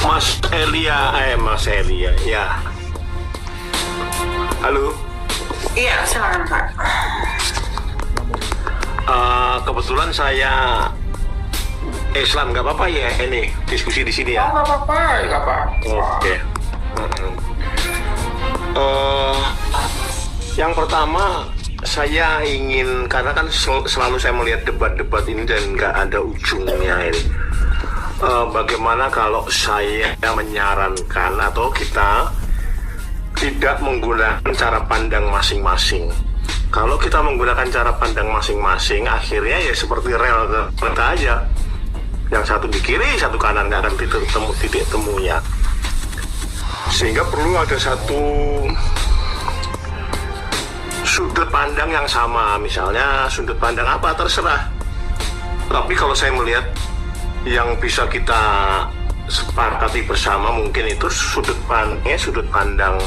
Mas Elia, ya. Halo. Iya, silakan Pak. Kebetulan saya Islam, nggak apa-apa ya ini diskusi di sini ya. Oh, nggak apa-apa, nggak apa. Oke. Yang pertama saya ingin, karena kan selalu saya melihat debat-debat ini dan nggak ada ujungnya ini. Bagaimana kalau saya menyarankan atau kita tidak menggunakan cara pandang masing-masing? Kalau kita menggunakan cara pandang masing-masing, akhirnya ya seperti rel kereta aja. Yang satu di kiri, satu kanan, nggak akan titik temunya. Sehingga perlu ada satu sudut pandang yang sama. Misalnya sudut pandang apa, terserah. Tapi kalau saya melihat yang bisa kita sepakati bersama mungkin itu sudut pandang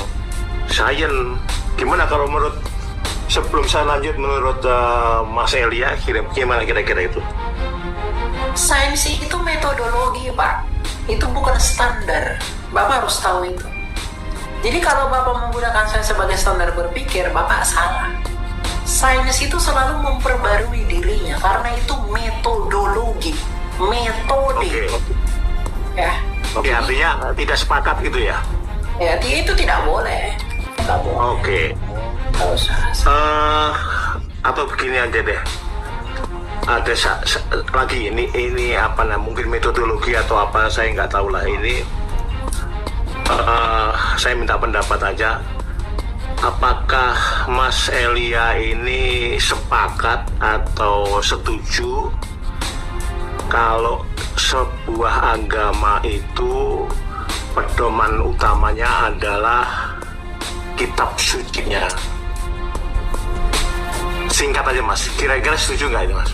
sains. Gimana kalau menurut, sebelum saya lanjut, menurut Mas Elia, gimana kira-kira itu? Sains itu metodologi, Pak. Itu bukan standar. Bapak harus tahu itu. Jadi kalau Bapak menggunakan sains sebagai standar berpikir, Bapak salah. Sains itu selalu memperbarui dirinya karena itu metodologi, metode. Ya. Oke, artinya tidak sepakat gitu ya? Ya, itu tidak boleh. Tidak boleh. Oke. Atau begini aja deh. Ada lagi ini apa mungkin metodologi atau apa, saya nggak tahu lah ini. Saya minta pendapat aja. Apakah Mas Elia ini sepakat atau setuju kalau sebuah agama itu pedoman utamanya adalah kitab sucinya? Singkat aja Mas, kira-kira setuju nggak itu Mas?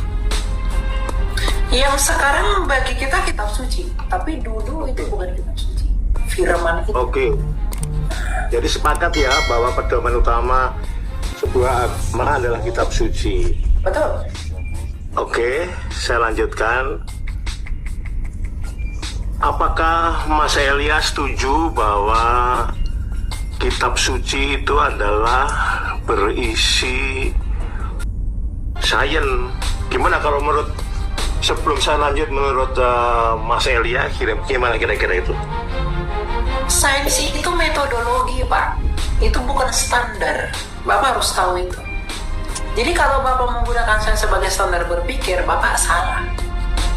Yang sekarang bagi kita kitab suci, tapi dulu itu bukan kitab suci, firman itu. Oke. Jadi sepakat ya bahwa pedoman utama sebuah agama adalah kitab suci. Betul. Oke, saya lanjutkan. Apakah Mas Elia setuju bahwa kitab suci itu adalah berisi sains? Gimana kalau menurut, sebelum saya lanjut, menurut Mas Elia, gimana kira-kira itu? Sains itu metodologi, Pak. Itu bukan standar. Bapak harus tahu itu. Jadi kalau Bapak menggunakan sains sebagai standar berpikir, Bapak salah.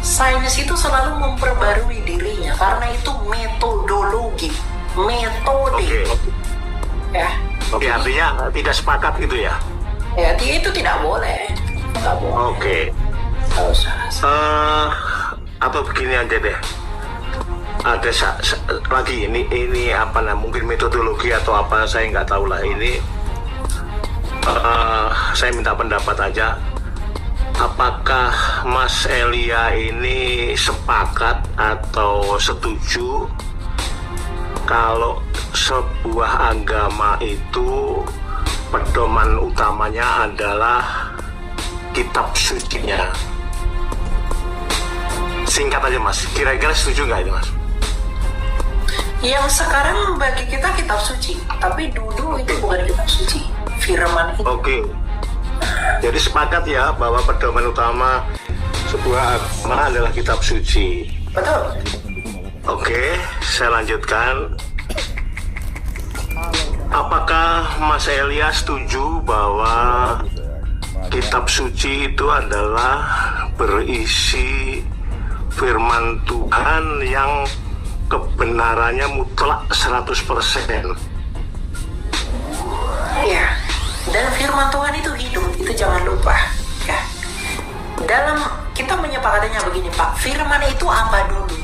Sains itu selalu memperbarui dirinya karena itu metodologi, metode. Ya. Oke, artinya tidak sepakat gitu ya? Ya, itu tidak boleh. Tidak boleh. Oke. Atau begini aja deh. Ada lagi ini apa mungkin metodologi atau apa, saya nggak tahu lah ini. Saya minta pendapat aja. Apakah Mas Elia ini sepakat atau setuju kalau sebuah agama itu pedoman utamanya adalah kitab sucinya? Singkat aja Mas, kira-kira setuju nggak itu Mas? Yang sekarang bagi kita kitab suci, tapi dulu itu bukan kitab suci, firman itu. Oke. Jadi sepakat ya bahwa pedoman utama sebuah agama adalah kitab suci. Betul. Oke, saya lanjutkan. Apakah Mas Elia setuju bahwa kitab suci itu adalah berisi firman Tuhan yang kebenarannya mutlak 100%? Iya. Dan firman Tuhan itu hidup, itu jangan lupa. Ya. Dalam kita menyepakatinya begini Pak, firman itu apa dulu?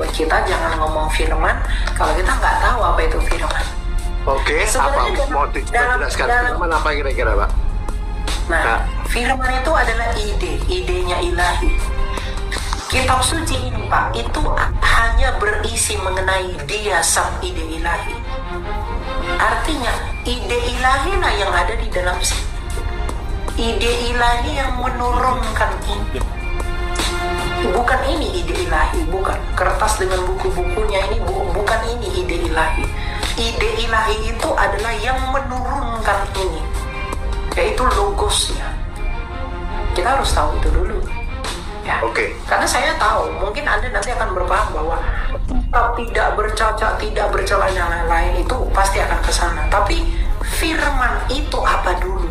Buat kita jangan ngomong firman kalau kita nggak tahu apa itu firman. Oke, apa mau dijelaskan firman apa kira-kira Pak? Nah, firman itu adalah idenya ilahi. Kitab suci ini Pak, itu hanya berisi mengenai dia sang ide ilahi. Artinya, ide ilahi lah yang ada di dalam sini. Ide ilahi yang menurunkan ini. Bukan ini ide ilahi, bukan. Kertas dengan buku-bukunya ini ilahi. Ide ilahi itu adalah yang menurunkan ini, yaitu logosnya. Kita harus tahu itu dulu. Ya. Oke. Karena saya tahu, mungkin Anda nanti akan berpaham bahwa tidak bercacat, tidak bercela dan lain-lain itu pasti akan ke sana. Tapi firman itu apa dulu?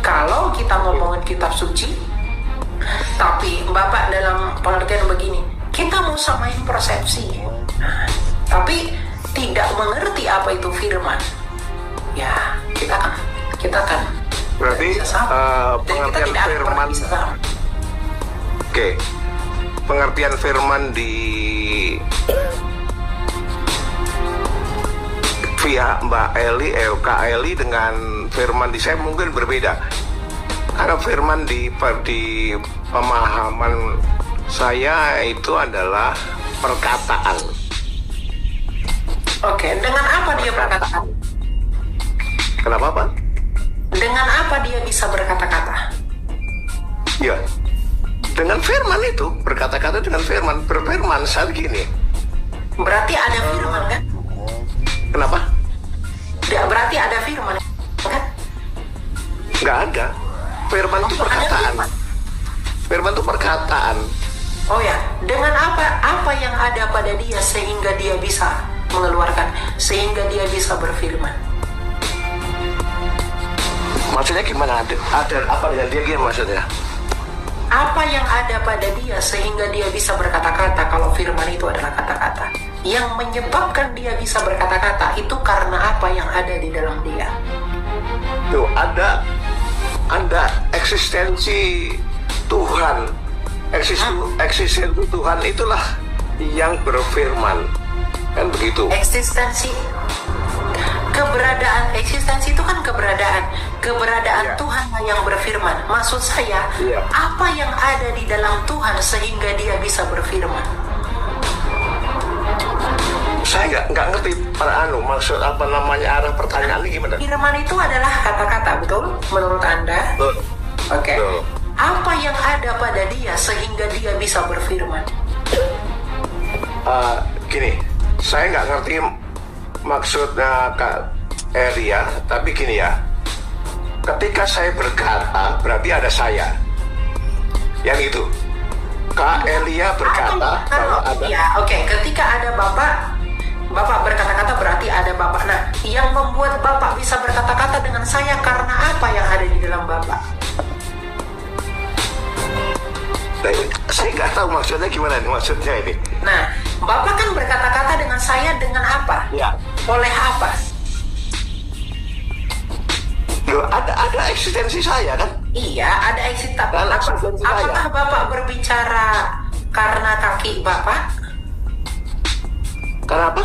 Kalau kita ngomongin kitab suci, tapi Bapak dalam pengertian begini, kita mau samain persepsi, tapi tidak mengerti apa itu firman, ya kita akan berarti pengertian firman. Oke, pengertian firman di pihak Mbak Eli, Kak Eli dengan firman di saya mungkin berbeda. Karena firman di pemahaman saya itu adalah perkataan. Oke, dengan apa dia berkata-kata? Kenapa Pak? Dengan apa dia bisa berkata-kata? Ya, dengan firman itu, berkata-kata dengan firman, berfirman saat gini. Berarti ada firman kan? Kenapa? Tidak, berarti ada firman kan? Nggak ada. Firman itu perkataan. Firman itu perkataan. Oh ya, dengan apa yang ada pada dia sehingga dia bisa mengeluarkan, sehingga dia bisa berfirman? Maksudnya gimana? Ada apa dengan dia gimana maksudnya? Apa yang ada pada dia sehingga dia bisa berkata-kata? Kalau firman itu adalah kata-kata, yang menyebabkan dia bisa berkata-kata itu karena apa yang ada di dalam dia? Tuh, ada eksistensi Tuhan. Eksistensi Tuhan itulah yang berfirman. Kan begitu. Eksistensi itu kan keberadaan Ya. Tuhan yang berfirman. Maksud saya, Ya. apa yang ada di dalam Tuhan sehingga dia bisa berfirman? Saya nggak ngerti maksud apa namanya arah pertanyaan ini gimana? Firman itu adalah kata-kata, betul? Menurut Anda? Betul. Oke. Betul. Apa yang ada pada dia sehingga dia bisa berfirman? Gini, saya nggak ngerti maksudnya Kak Elia, tapi gini ya. Ketika saya berkata, berarti ada saya. Yang itu. Kak Elia berkata bahwa ada. Ya, oke. Ketika ada Bapak berkata-kata berarti ada Bapak. Nah, yang membuat Bapak bisa berkata-kata dengan saya karena apa yang ada di dalam Bapak? Nah, saya nggak tahu maksudnya gimana nih, maksudnya ini. Nah, Bapak kan berkata-kata dengan saya dengan apa? Ya. Oleh apa? Loh, ada eksistensi saya kan? Iya, ada eksistensi. Eksistensi saya. Apakah Bapak berbicara karena kaki Bapak? Kenapa?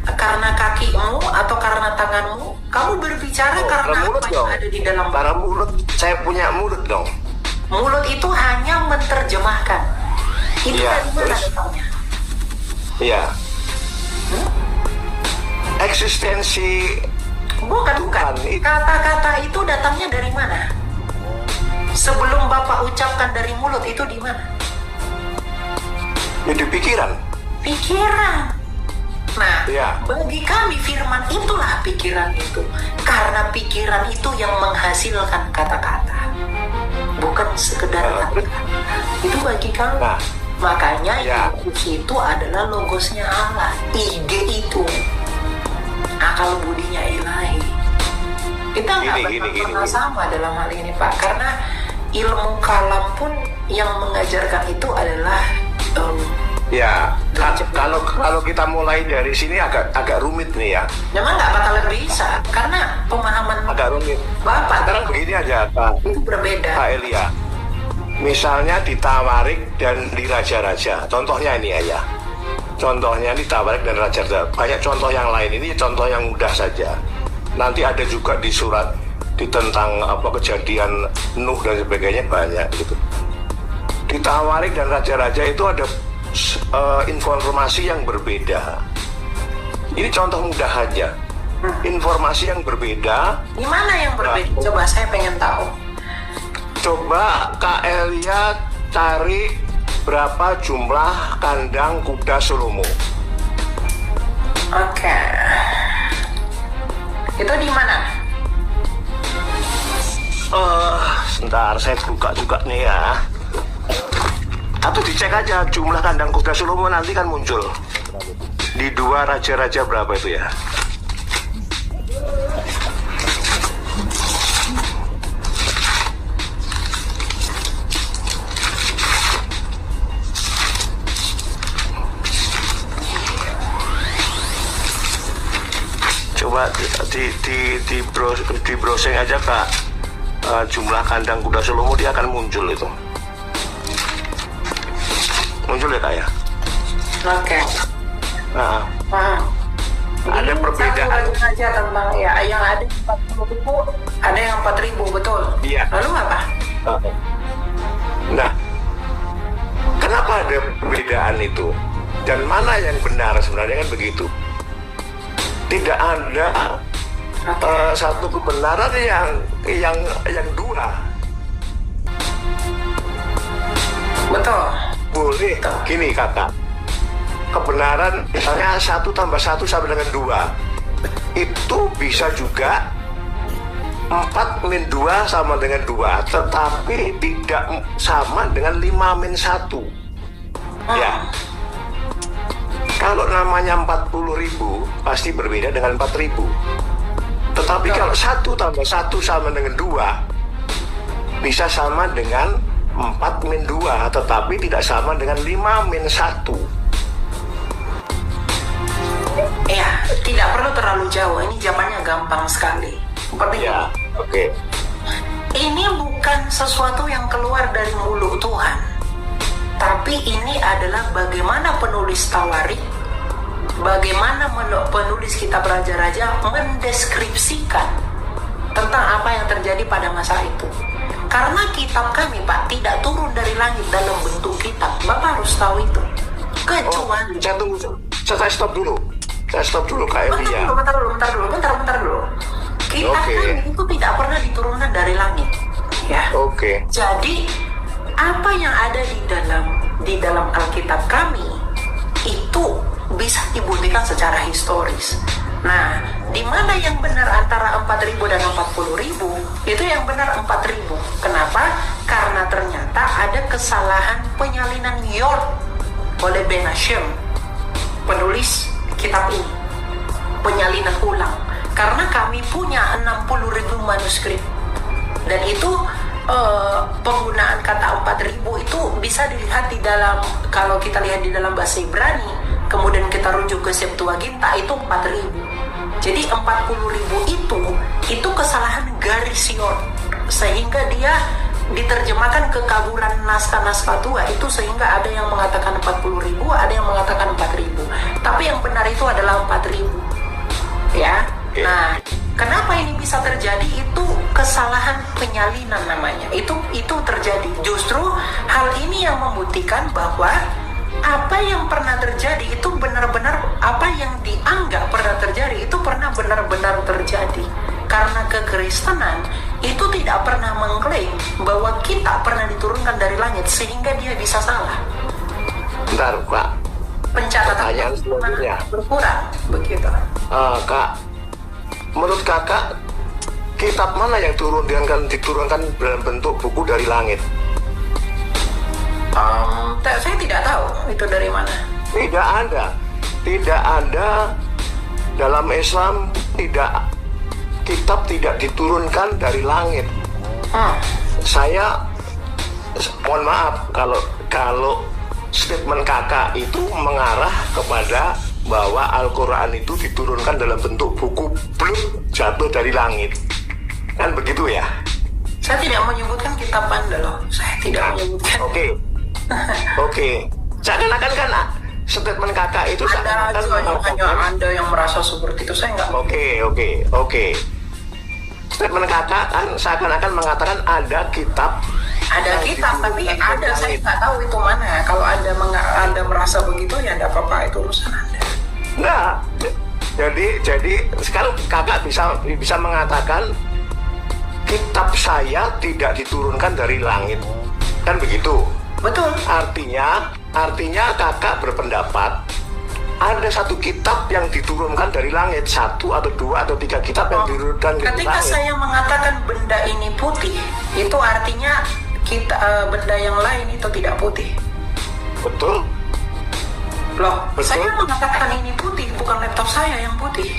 Karena kakimu atau karena tanganmu? Kamu berbicara karena mulut apa yang dong. ada di dalam Bapak? Karena mulut, saya punya mulut dong. Mulut itu hanya menerjemahkan. Itu Iya, dari mana terus? datangnya? Iya. Eksistensi Bukan. Tuhan itu. Kata-kata itu datangnya dari mana? Sebelum Bapak ucapkan dari mulut itu di mana? ya di pikiran. Pikiran. Nah, Iya. bagi kami firman itulah pikiran itu. Karena pikiran itu yang menghasilkan kata-kata. Bukan sekedar kata-kata. Itu bagi kami. Nah. Makanya Ya. Yesus itu adalah logosnya Allah. Ide itu. Akal budinya ilahi. Kita nggak pernah sama dalam hal ini, Pak. Karena ilmu kalam pun yang mengajarkan itu adalah Ya, kalau kita mulai dari sini agak rumit nih ya. memang nggak bakalan bisa karena pemahaman Agak rumit. Bapak Sekarang begini aja, Kak. itu berbeda. Kak Elia. Misalnya di Tawarik dan di Raja-Raja. Contohnya ini ya. Contohnya di Tawarik dan Raja-Raja. Banyak contoh yang lain. Ini contoh yang mudah saja. Nanti ada juga di surat tentang kejadian Nuh dan sebagainya banyak gitu. Di Tawarik dan Raja-Raja itu ada informasi yang berbeda. Ini contoh mudah aja. Informasi yang berbeda. Gimana yang berbeda? Coba saya pengen tahu. Coba Kak Elia cari berapa jumlah kandang kuda Salomo. Oke. Itu di mana? Sebentar, saya buka juga nih ya. Atau dicek aja jumlah kandang kuda Salomo, nanti kan muncul. Di 2 Raja-Raja berapa itu ya? Coba di browsing aja Kak, jumlah kandang kuda Salomo, dia akan muncul itu. Muncul ya Kak ya? Oke. Nah, ada Ini perbedaan. satu lagi aja tentang ya, yang ada 40.000, ada yang 4.000, betul. Iya. Lalu apa? Nah, kenapa ada perbedaan itu? Dan mana yang benar sebenarnya, kan begitu? Tidak ada satu kebenaran yang dua. Betul. Boleh gini Kakak, kebenaran misalnya 1 tambah 1 sama dengan 2, itu bisa juga 4 min 2 sama dengan 2, tetapi tidak sama dengan 5 min 1. Ya, kalau namanya 40.000 pasti berbeda dengan 4.000. Tetapi kalau 1 tambah 1 sama dengan 2 bisa sama dengan 4 min 2, tetapi tidak sama dengan 5 min 1. Ya, tidak perlu terlalu jauh. Ini jawabannya gampang sekali. Seperti Ya, oke. ini bukan sesuatu yang keluar dari mulut Tuhan, tapi ini adalah bagaimana penulis Tawarik, bagaimana penulis kitab Raja-Raja mendeskripsikan tentang apa yang terjadi pada masa itu. Karena kitab kami, Pak, tidak turun dari langit dalam bentuk kitab. Bapak harus tahu itu. Kecuali Saya tunggu, saya stop dulu. Saya stop dulu Kak Evi ya. bentar dulu. Kitab Oke. kami itu tidak pernah diturunkan dari langit. Ya. Oke. Jadi apa yang ada di dalam Alkitab kami itu bisa dibuktikan secara historis. Nah, di mana yang benar antara 4.000 dan 40.000? Itu yang benar 4.000. Kenapa? Karena ternyata ada kesalahan penyalinan Yod oleh Ben Hashem, penulis kitab ini. Penyalinan ulang. Karena kami punya 60.000 manuskrip. Dan itu penggunaan kata 4.000 itu bisa dilihat di dalam, kalau kita lihat di dalam bahasa Ibrani, kemudian kita rujuk ke Septuaginta, itu 4.000. Jadi 40.000 itu kesalahan garis Yod, sehingga dia diterjemahkan ke kaburan naskah-naskah tua itu, sehingga ada yang mengatakan 40.000, ada yang mengatakan 4.000. Tapi yang benar itu adalah 4.000. Ya. Nah, kenapa ini bisa terjadi? Itu kesalahan penyalinan namanya. Itu terjadi. Justru hal ini yang membuktikan bahwa apa yang pernah terjadi itu benar-benar, apa yang dianggap pernah terjadi itu pernah benar-benar terjadi. Karena kekristenan itu tidak pernah mengklaim bahwa kita pernah diturunkan dari langit sehingga dia bisa salah. Bentar Kak. Pencatatan Pertanyaan selanjutnya. berkurang begitu. Kak, menurut Kakak, kitab mana yang diturunkan dalam bentuk buku dari langit? Saya tidak tahu itu dari mana. Tidak ada dalam Islam, kitab tidak diturunkan dari langit. Saya mohon maaf kalau statement Kakak itu mengarah kepada bahwa Al-Quran itu diturunkan dalam bentuk buku belum jatuh dari langit, kan begitu ya? Saya tidak menyebutkan kitab Anda loh. Saya tidak menyebutkan. Oke. Seakan-akan kan statement Kakak itu Anda aja yang hanya Anda yang merasa seperti itu. Saya nggak. Oke. Statement Kakak kan seakan-akan mengatakan ada kitab. Ada kitab, tapi ada saya nggak tahu itu mana. Kalau Anda merasa begitu ya tidak apa-apa, itu urusan Anda. Nah, jadi sekarang Kakak bisa mengatakan kitab saya tidak diturunkan dari langit, kan begitu? Betul. Artinya Kakak berpendapat ada satu kitab yang diturunkan dari langit, satu atau dua atau tiga kitab yang diturunkan dari Ketika langit. saya mengatakan benda ini putih, itu artinya benda yang lain itu tidak putih. Betul? Loh, Betul. saya mengatakan ini putih, bukan laptop saya yang putih.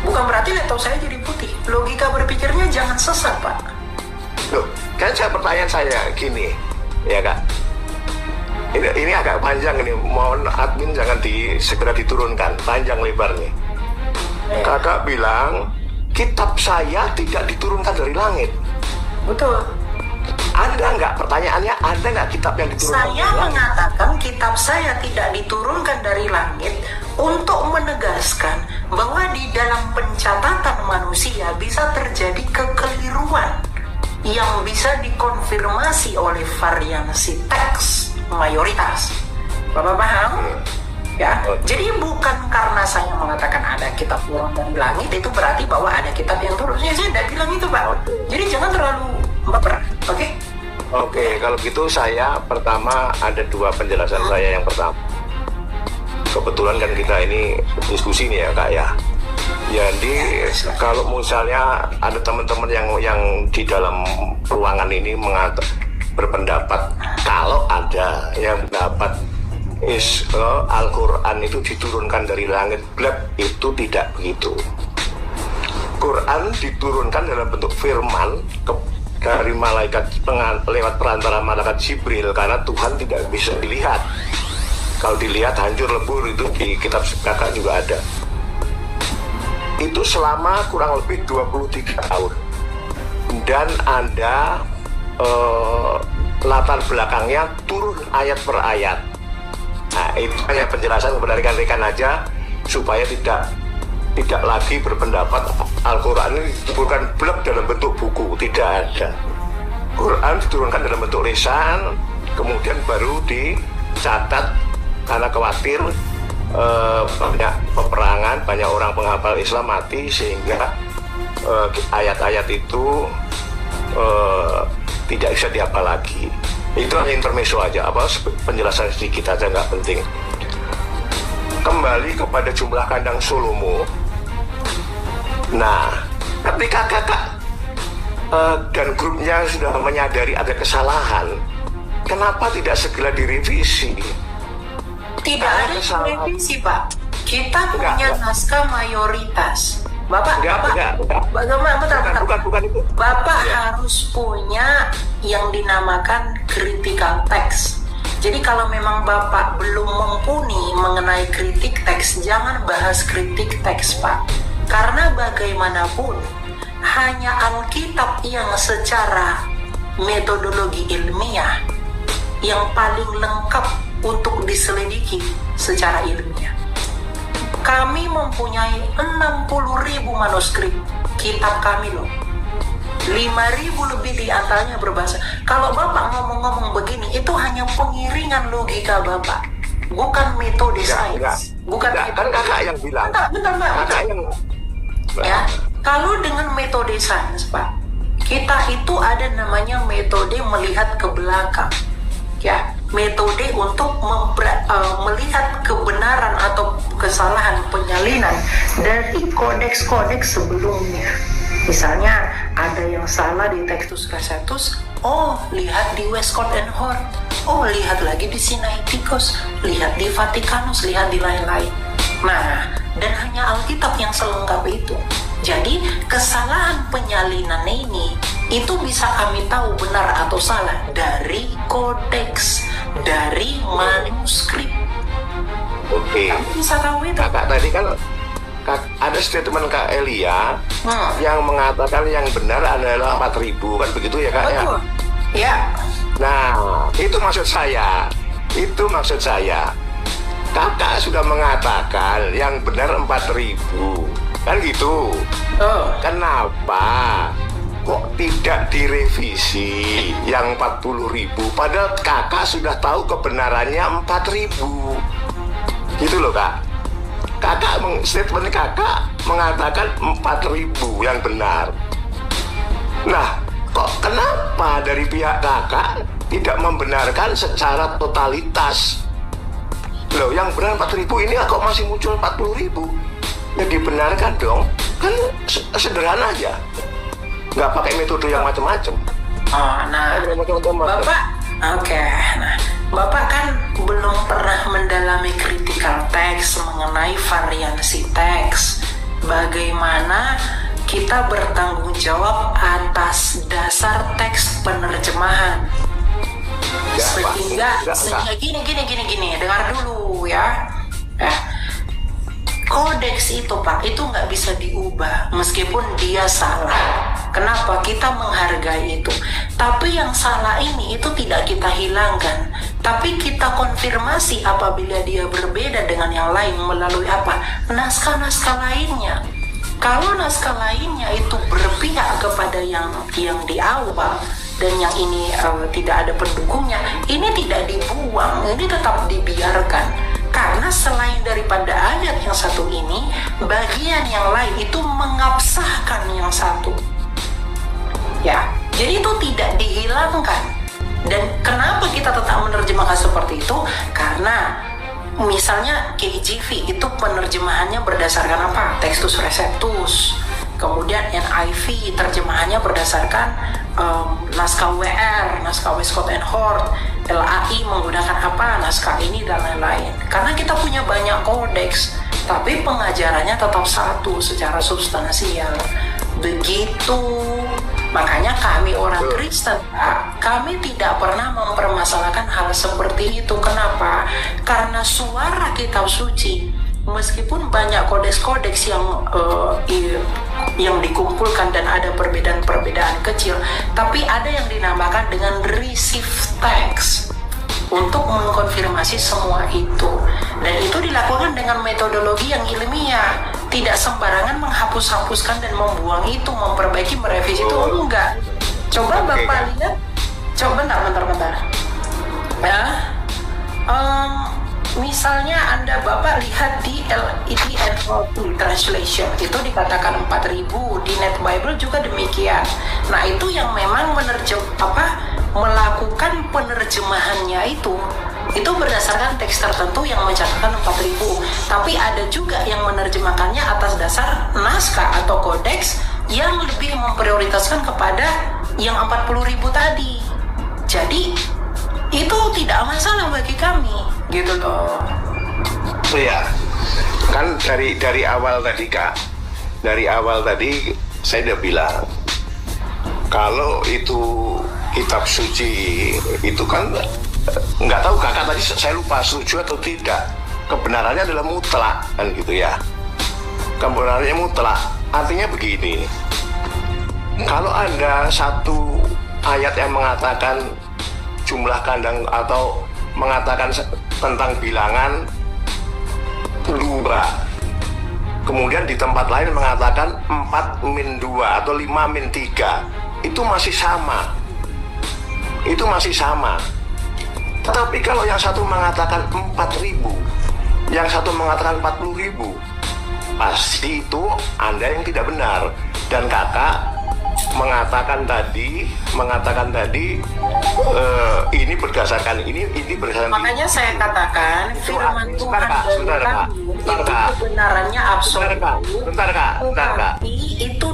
Bukan berarti laptop saya jadi putih. Logika berpikirnya jangan sesat, Pak. Loh, kan pertanyaan saya gini, ya Kak. Ini agak panjang ini, mohon admin jangan segera diturunkan, panjang lebar nih. Kakak bilang, kitab saya tidak diturunkan dari langit. Betul. Ada nggak, pertanyaannya, ada nggak kitab yang diturunkan Saya dari langit? mengatakan kitab saya tidak diturunkan dari langit untuk menegaskan bahwa di dalam pencatatan manusia bisa terjadi kekeliruan yang bisa dikonfirmasi oleh variasi teks mayoritas. Bapak paham? Ya, jadi bukan karena saya mengatakan ada kitab turun dari langit itu berarti bahwa ada kitab yang turun. Ya, saya tidak bilang itu, Pak. Jadi jangan terlalu baper, oke? Oke, kalau gitu saya pertama ada dua penjelasan saya. Yang pertama, kebetulan kan kita ini diskusi nih ya Kak ya. Jadi kalau misalnya ada teman-teman yang di dalam ruangan ini berpendapat kalau ada yang mendapat Al-Quran itu diturunkan dari langit, itu tidak begitu. Quran diturunkan dalam bentuk firman dari malaikat lewat perantara malaikat Jibril, karena Tuhan tidak bisa dilihat. Kalau dilihat hancur lebur, itu di kitab Kakak juga ada. Itu selama kurang lebih 23 tahun. Dan ada latar belakangnya turun ayat per ayat. Nah, itu hanya penjelasan kepada rekan-rekan aja supaya tidak lagi berpendapat Al-Quran ini diturunkan blek dalam bentuk buku. Tidak ada. Quran diturunkan dalam bentuk lisan, kemudian baru dicatat karena khawatir banyak peperangan, banyak orang penghafal Islam mati, sehingga ayat-ayat itu tidak bisa dihafal lagi. Itu hanya intermezzo aja, penjelasan sedikit aja, nggak penting. Kembali kepada jumlah kandang Salomo. Nah, ketika kakak dan grupnya sudah menyadari ada kesalahan, kenapa tidak segera direvisi? Tidak ada revisi, Pak. Kita punya naskah mayoritas. Bapak, bagaimana? Bukan itu. Bapak harus punya yang dinamakan critical text. Jadi kalau memang Bapak belum mumpuni mengenai kritik teks, jangan bahas kritik teks, Pak. Karena bagaimanapun, hanya Alkitab yang secara metodologi ilmiah yang paling lengkap untuk diselidiki secara ilmiah. Kami mempunyai 60.000 manuskrip kitab kami loh. 5.000 lebih di antaranya berbahasa. Kalau Bapak ngomong-ngomong begini, itu hanya pengiringan logika Bapak, bukan metode sains. Bukan kan kakak yang bilang. Bentar, Mbak. Kakak yang Ya, kalau dengan metode sains, Pak, kita itu ada namanya metode melihat ke belakang. Ya, metode untuk melihat kebenaran atau kesalahan penyalinan dari kodeks-kodeks sebelumnya. Misalnya ada yang salah di Textus Receptus, oh lihat di Westcott and Hort, oh lihat lagi di Sinaiticus, lihat di Vatikanus, lihat di lain-lain. Nah, dan hanya Alkitab yang selengkap itu. Jadi kesalahan penyalinan ini itu bisa kami tahu benar atau salah dari kodeks, dari manuskrip. Oke. Kami bisa tahu itu. Kakak tadi kan ada statement Kak Elia yang mengatakan yang benar adalah 4.000, kan begitu ya Kak? Betul. Ya. Nah, itu maksud saya. Itu maksud saya. Kakak sudah mengatakan yang benar 4.000, kan gitu. Kenapa kok tidak direvisi yang 40.000? Padahal kakak sudah tahu kebenarannya 4.000. Gitu loh Kak. Statement kakak mengatakan 4.000 yang benar. Nah, kok kenapa dari pihak kakak tidak membenarkan secara totalitas? Loh, yang benar 4.000 ini kok masih muncul 40.000? Ya dibenarkan dong. Kan sederhana aja. Nggak pakai metode yang macam-macam. Oh, nah, Bapak, oke. Nah, Bapak kan belum pernah mendalami critical text mengenai variansi teks. Bagaimana kita bertanggung jawab atas dasar teks penerjemahan. Sehingga gini, dengar dulu ya. Kodeks itu Pak, itu nggak bisa diubah meskipun dia salah. Kenapa? Kita menghargai itu. Tapi yang salah ini itu tidak kita hilangkan, tapi kita konfirmasi apabila dia berbeda dengan yang lain melalui apa? Naskah-naskah lainnya. Kalau naskah lainnya itu berpihak kepada yang di awal dan yang ini tidak ada pendukungnya, ini tidak dibuang, ini tetap dibiarkan. Karena selain daripada ayat yang satu ini, bagian yang lain itu mengabsahkan yang satu. Ya, jadi itu tidak dihilangkan. Dan kenapa kita tetap menerjemahkan seperti itu? Karena misalnya KJV itu penerjemahannya berdasarkan apa? Textus Receptus. Kemudian NIV terjemahannya berdasarkan naskah WR, naskah Westcott and Hort. LAI menggunakan apa? Naskah ini dan lain-lain. Karena kita punya banyak kodeks, tapi pengajarannya tetap satu secara substansial. Begitu. Makanya kami orang Kristen, kami tidak pernah mempermasalahkan hal seperti itu. Kenapa? Karena suara kitab suci, meskipun banyak kodeks-kodeks yang dikumpulkan dan ada perbedaan-perbedaan kecil, tapi ada yang dinamakan dengan receive text untuk mengkonfirmasi semua itu. Dan itu dilakukan dengan metodologi yang ilmiah, tidak sembarangan menghapus-hapuskan dan membuang itu, memperbaiki, merevisi itu enggak. Coba Bapak lihat, coba bentar. Ya, misalnya Bapak lihat di NLT Translation itu dikatakan 4.000, di Net Bible juga demikian. Nah, itu yang memang melakukan penerjemahannya itu berdasarkan teks tertentu yang mencatatkan 4.000. Tapi ada juga yang menerjemahkannya atas dasar naskah atau kodeks yang lebih memprioritaskan kepada yang 40.000 tadi. Jadi itu tidak masalah bagi kami, gitu loh. Iya, kan dari awal tadi Kak, dari awal tadi saya udah bilang kalau itu kitab suci itu kan nggak tahu Kakak tadi, saya lupa setuju atau tidak. Kebenarannya adalah mutlak kan gitu ya. Kebenarannya mutlak, artinya begini. Kalau ada satu ayat yang mengatakan jumlah kandang atau mengatakan tentang bilangan 2, kemudian di tempat lain mengatakan 4-2 atau 5-3, itu masih sama. Itu masih sama. Tetapi kalau yang satu mengatakan 4.000, yang satu mengatakan 40.000, pasti itu Anda yang tidak benar. Dan Kakak mengatakan tadi ini berdasarkan ini berdasarkan. Makanya saya katakan firman Tuhan itu kebenarannya absolut. Bentar Kak. Itu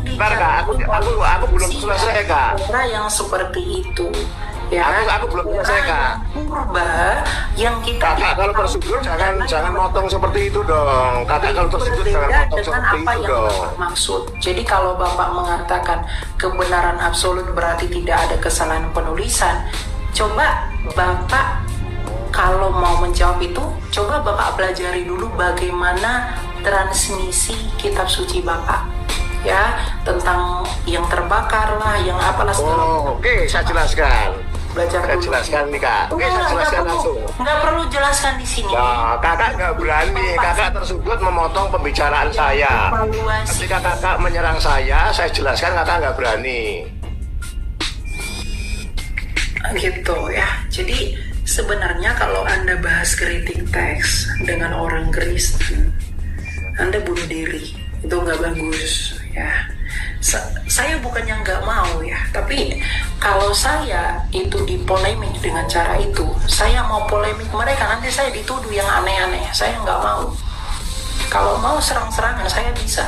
aku belum selesai Kak. Yang seperti itu. Ya, aku belum selesai Kak. Purba yang kita Kakak kalau tersudut jangan motong seperti itu dong. Kakak kalau tersudut jangan motong seperti itu dong. Maksud. Jadi kalau Bapak mengatakan kebenaran absolut berarti tidak ada kesalahan penulisan, coba Bapak kalau mau menjawab itu, coba Bapak pelajari dulu bagaimana transmisi kitab suci Bapak. Ya, tentang yang terbakar lah, yang apalah segala. Oke, saya jelaskan. Saya jelaskan nih Kak. Oke, saya jelaskan langsung. Nggak perlu jelaskan di sini. Nah, Kakak nggak berani. Kakak tersudut memotong pembicaraan saya. Ketika Kakak menyerang saya jelaskan Kakak nggak berani. Gitu ya. Jadi sebenarnya kalau Anda bahas kritik teks dengan orang Kristen, Anda bunuh diri. Itu nggak bagus ya. Saya bukannya nggak mau ya, tapi kalau saya itu dipolemik dengan cara itu, saya mau polemik mereka, nanti saya dituduh yang aneh-aneh. Saya nggak mau. Kalau mau serang-serangan, saya bisa.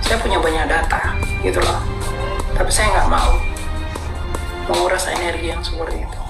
Saya punya banyak data, gitu loh. Tapi saya nggak mau menguras energi yang seperti itu.